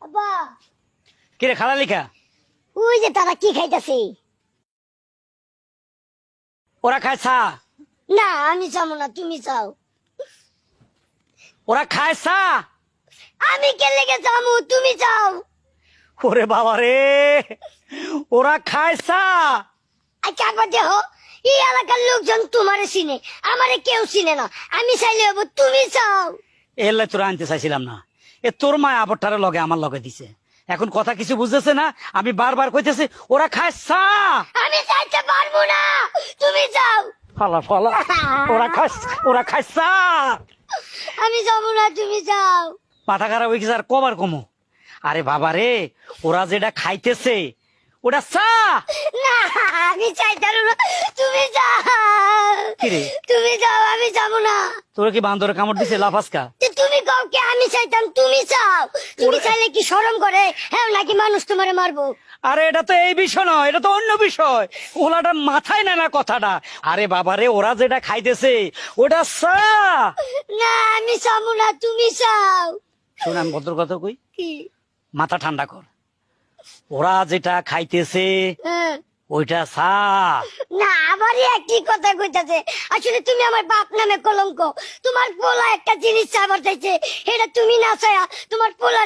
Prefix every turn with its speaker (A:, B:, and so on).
A: আব্বা
B: কিরে খালা লিখা
A: ওই যে তারা কি খাইতেছে?
B: ওরা খায় চা,
A: না আমি চাবো না, তুমি চাও।
B: ওরা খায় চা।
A: আমি কে লেগে চামু, তুমি চাও।
B: ওরে বাবা রে, ওরা খায় চা।
A: আচ্ছা একবার দেখো, এই এলাকার লোকজন তোমারে চিনে, আমারে কেউ চিনে না। আমি চাইলে হবো, তুমি চাও।
B: এলে তোরা আনতে চাইছিলাম না। এ তোর মায় আবরটারে লগে আমার লগে দিছে, এখন কথা কিছু বুঝতেছে না। আমি বারবার কইতেছি ওরা খায় চা।
A: আমি চাইতে পারবো না, তুমি চাও।
B: ফালা ফালা, ওরা খায় চা।
A: আমি যাবো না, তুমি যাও।
B: মাথা খারাপ হয়ে গেছে আর কবার কমো। আরে বাবা রে, ওরা যেটা খাইতেছে ওটা চা।
A: না আমি চাইতে না, তুমি যাও।
B: কিরে
A: তুমি যাও, আমি যাবো না।
B: তোরা কি বান্দরে কামড় দিছে লাফাসকা?
A: যে তুমি কাউকে আমি চাইতাম, তুমি চাও। তুমি চাইলে কি শরম করে? হ্যাঁ নাকি মানুষ তোমারে মারবো?
B: আরে এটা তো এই বিষয় নয়, এটা তো অন্য বিষয়। ওলাটা মাথায় নেয় না কথাটা। আরে বাবা রে, ওরা যেটা খাইতেছে ওটা চা।
A: না আমি চাবো না, তুমি চাও।
B: শোন আমি ভদ্র কথা কই,
A: কি?
B: মাথা ঠান্ডা কর। ওরা যেটা খাইতেছে
A: হ্যাঁ।
B: ওইটা চা।
A: না আবারই একই কথা কইতাছে। আসলে তুমি আমার বাপ নামে কলঙ্ক। তোমার পোলা একটা জিনিস চাবার চাইছে, এটা তুমি না চায়া তোমার পোলা